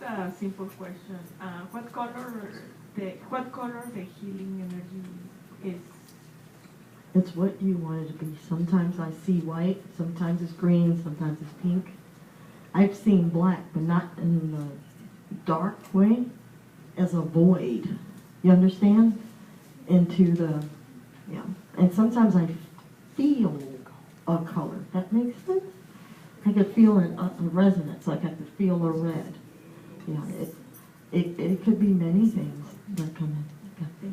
a simple question. What color the healing energy is? It's what you want it to be. Sometimes I see white, sometimes it's green, sometimes it's pink. I've seen black, but not in the dark way, as a void. You understand? Into the, yeah. And sometimes I feel a color. That makes sense? I could feel a resonance, like I could feel a red. Yeah, it could be many things that come in. Yeah.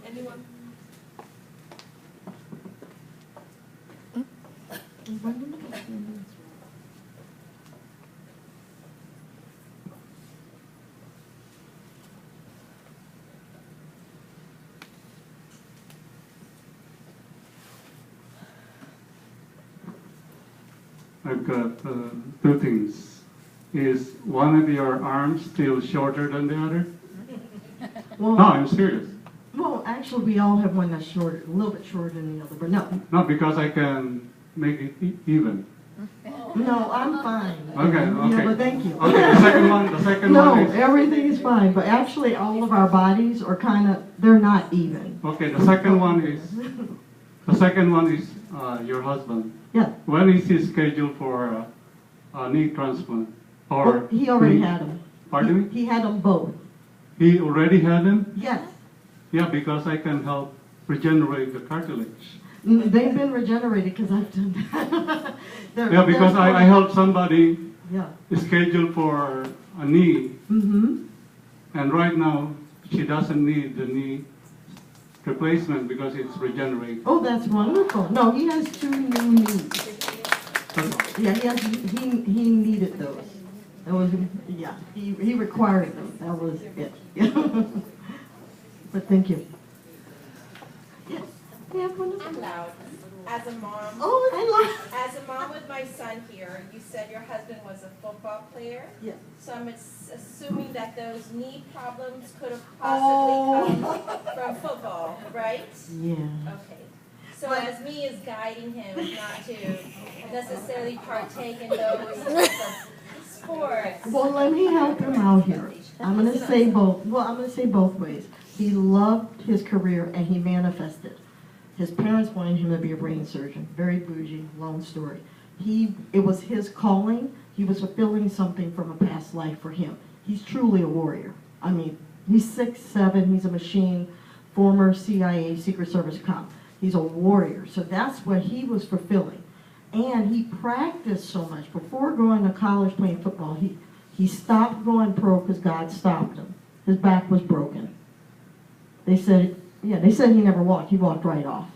Anyone? I've got two things. Is one of your arms still shorter than the other? Well, No, I'm serious. well, actually, we all have one that's shorter, a little bit shorter than the other, but no. Not because I can make it even. No, I'm fine. Okay, okay. Yeah, but thank you. Okay, the second one No, is... everything is fine, but actually all of our bodies are kind of, they're not even. Okay, the second one is your husband. Yeah. When is he scheduled for a knee transplant? Or Well, he already had them. Pardon me? He had them both. He already had them? Yes. Yeah, because I can help regenerate the cartilage. They've been regenerated because I've done that. Yeah, because I helped somebody Yeah. schedule for a knee, Mm-hmm. and right now she doesn't need the knee replacement because it's regenerated. Oh, that's wonderful. No, he has 2 new knees. Yeah, he needed those. That was, yeah, he required them. That was it. But thank you. Yes. I'm loud. As a mom, as a mom with my son here, you said your husband was a football player. Yes. So I'm assuming that those knee problems could have possibly come from football, right? Yeah. Okay. So as me is guiding him not to necessarily partake in those sports. Well, let me help him out here. I'm going to say both. Well, I'm going to say both ways. He loved his career and he manifested. His parents wanted him to be a brain surgeon. Very bougie, long story. It was his calling. He was fulfilling something from a past life for him. He's truly a warrior. I mean, he's 6'7", he's a machine, former CIA Secret Service cop. He's a warrior. So that's what he was fulfilling. And he practiced so much. Before going to college playing football, he stopped going pro because God stopped him. His back was broken. They said he never walked. He walked right off.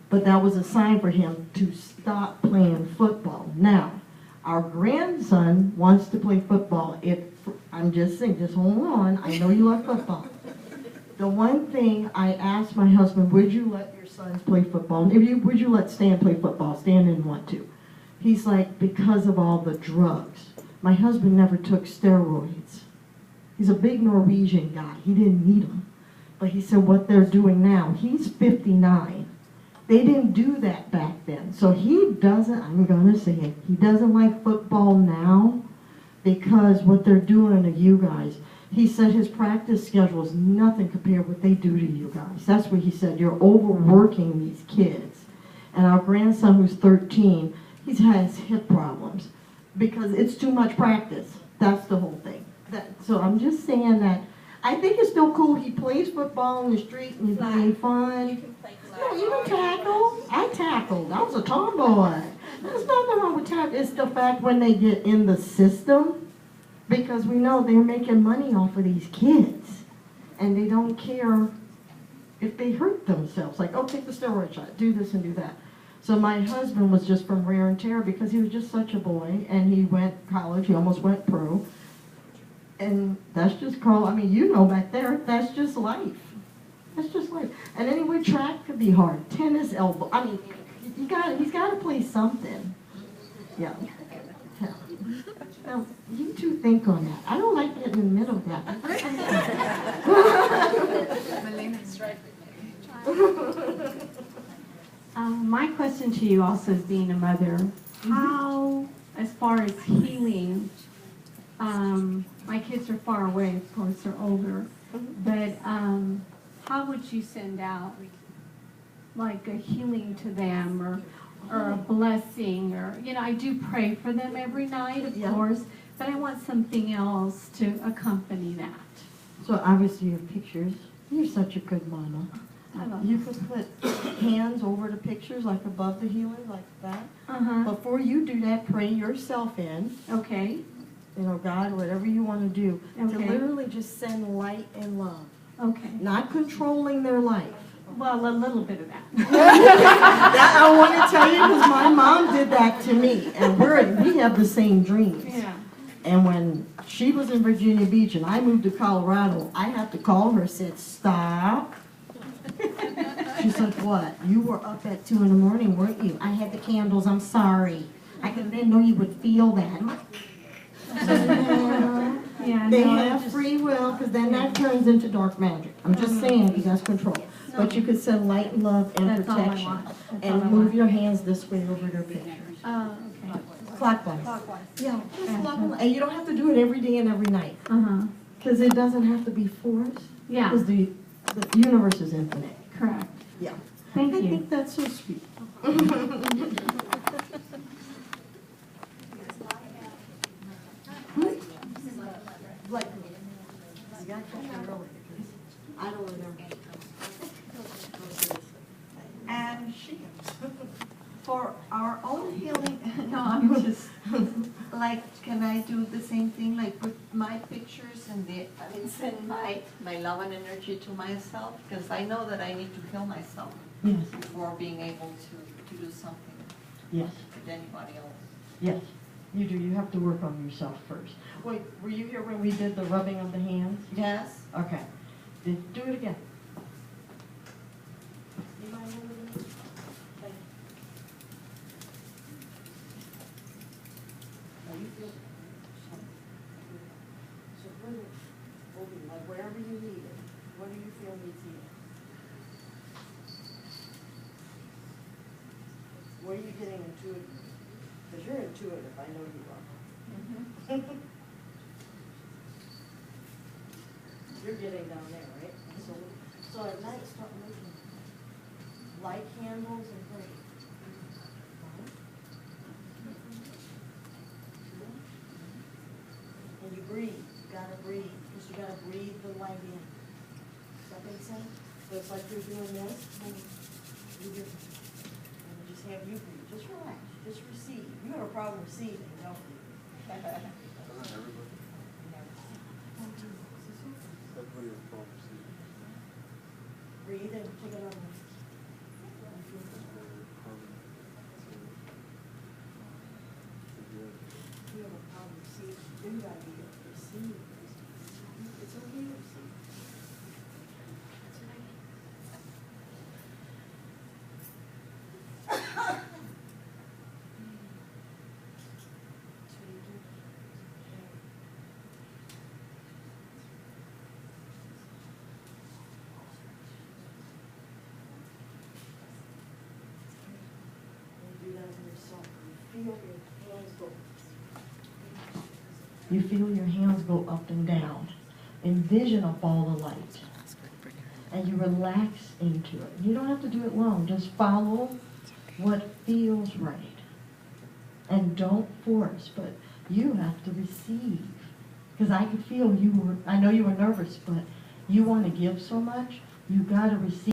But that was a sign for him to stop playing football. Now, our grandson wants to play football. I'm just saying, just hold on. I know you love football. The one thing I asked my husband, would you let your sons play football? Would you let Stan play football? Stan didn't want to. He's like, because of all the drugs. My husband never took steroids. He's a big Norwegian guy. He didn't need them. But he said what they're doing now, he's 59. They didn't do that back then. So he doesn't, I'm going to say it, he doesn't like football now because what they're doing to you guys. He said his practice schedule is nothing compared to what they do to you guys. That's what he said. You're overworking these kids. And our grandson, who's 13, he has hip problems because it's too much practice. That's the whole thing. So I'm just saying that I think it's still cool. He plays football in the street and he's having fun. You can play flag. No, you can tackle. I tackled. I was a tomboy. There's nothing wrong with tackling. It's the fact when they get in the system, because we know they're making money off of these kids. And they don't care if they hurt themselves. Like, oh, take the steroid shot. Do this and do that. So my husband was just from wear and tear because he was just such a boy. And he went to college. He almost went pro. And that's just called, I mean, you know back there, that's just life. That's just life. And anyway, track could be hard. Tennis, elbow. I mean, he's got to play something. Yeah. Now, you two think on that. I don't like getting in the middle of that. Melena's right. My question to you also is being a mother, how, as far as healing, my kids are far away, of course, they're older, but how would you send out like a healing to them or a blessing or, I do pray for them every night, of Yeah. course, but I want something else to accompany that. So obviously your pictures, you're such a good mama. I love You you. could put hands over the pictures, like above the healing, like that. Uh-huh, Before you do that, pray yourself in, okay, God, whatever you want to do, to Okay. literally just send light and love. okay. Not controlling their life. Well, a little bit of that. That I want to tell you because my mom did that to me, and we have the same dreams. Yeah. And when she was in Virginia Beach and I moved to Colorado, I had to call her, said, stop. She said, what? You were up at 2 in the morning, weren't you? I had the candles, I'm sorry. I didn't know you would feel that. Yeah, They no, I have just- free will, because then that turns into dark magic. I'm just saying, you guys control. But you could send light and love and That's all I protection. want. That's all I And move want. your hands this way over their pictures. Oh, okay. Clockwise. Yeah, just love them. And you don't have to do it every day and every night, Uh-huh, because it doesn't have to be forced, yeah, because the universe is infinite. correct. Yeah. Thank I you. think that's so sweet. Like, you gotta catch them early, because I don't remember. And for our own healing, No, I'm just, like, can I do the same thing, like put my pictures and send my love and energy to myself? Because I know that I need to heal myself Yes, before being able to do something yes, with anybody else. yes. You do, you have to work on yourself first. Wait, were you here when we did the rubbing of the hands? Yes? Okay. Do it again. You mind moving it? Thank you. Now you feel so put it open, like wherever you need it. What do you feel needs healing? Where are you getting intuitive? Because you're intuitive, I know you are. You're getting down there, right? So at night, start making light candles and pray. And you breathe, you gotta breathe, because you gotta breathe the light in. Does that make sense? So it's like you're doing this, and you do, and just have you breathe, just relax, just receive. You have a problem receiving, don't you? Breathe and take it on. You have a problem receiving, you gotta be able to receive. It's okay to receive. That's right. So you do. You do that on yourself. You feel your hands go. You feel your hands go up and down. Envision a ball of light. And you relax into it. You don't have to do it long. Just follow what feels right. And don't force, but you have to receive. Because I could feel I know you were nervous, but you want to give so much, you got to receive.